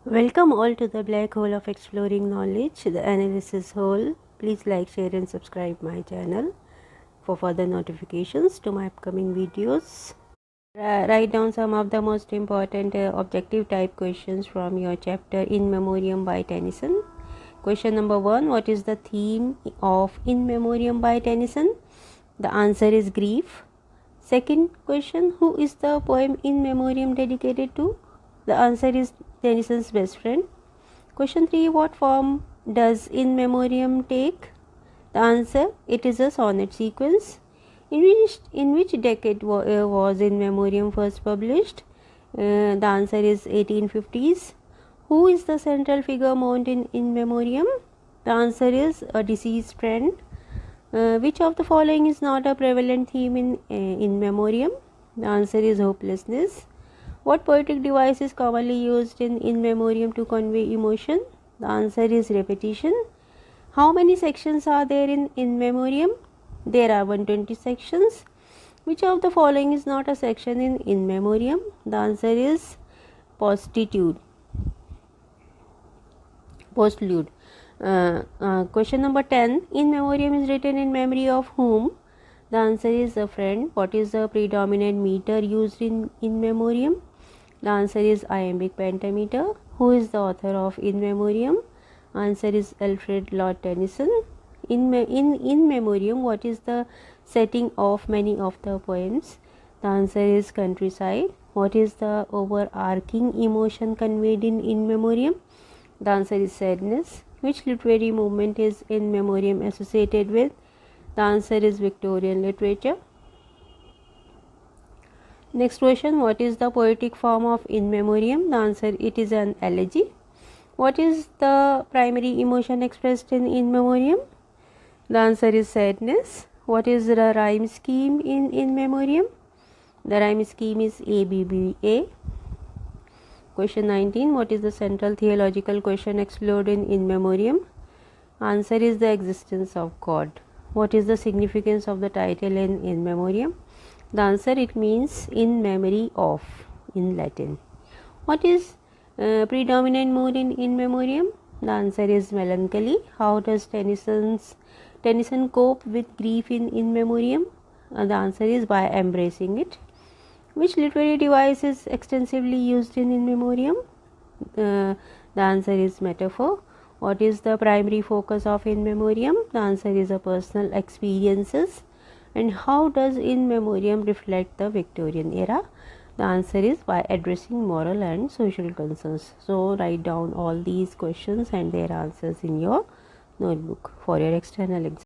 Welcome all to the black hole of exploring knowledge, the analysis hole. Please like, share and subscribe my channel for further notifications to my upcoming videos. Write down some of the most important objective type questions from your chapter In Memoriam by Tennyson. Question number 1. What is the theme of In Memoriam by Tennyson? The answer is grief. Second question. Who is the poem In Memoriam dedicated to? The answer is Tennyson's best friend. Question 3. What form does In Memoriam take? The answer, it is a sonnet sequence. In which decade was In Memoriam first published? The answer is 1850s. Who is the central figure mourned in In Memoriam? The answer is a deceased friend. Which of the following is not a prevalent theme in Memoriam? The answer is hopelessness. What poetic device is commonly used in Memoriam to convey emotion? The answer is repetition. How many sections are there in Memoriam? There are 120 sections. Which of the following is not a section in Memoriam? The answer is postlude. Question number 10. In Memoriam is written in memory of whom? The answer is a friend. What is the predominant meter used in Memoriam? The answer is iambic pentameter. Who is the author of In Memoriam? Answer is Alfred Lord Tennyson. In Memoriam, what is the setting of many of the poems? The answer is countryside. What is the overarching emotion conveyed in Memoriam? The answer is sadness. Which literary movement is In Memoriam associated with? The answer is Victorian literature. Next question. What is the poetic form of In Memoriam? The answer, it is an elegy. What is the primary emotion expressed in Memoriam? The answer is sadness. What is the rhyme scheme in Memoriam? The rhyme scheme is ABBA. Question 19. What is the central theological question explored in Memoriam? Answer is the existence of God. What is the significance of the title in Memoriam? The answer, it means in memory of in Latin. What is predominant mood in Memoriam? The answer is melancholy. How does Tennyson cope with grief in Memoriam? The answer is by embracing it. Which literary device is extensively used in Memoriam? The answer is metaphor. What is the primary focus of In Memoriam? The answer is a personal experiences. And how does In Memoriam reflect the Victorian era? The answer is by addressing moral and social concerns. So write down all these questions and their answers in your notebook for your external exam.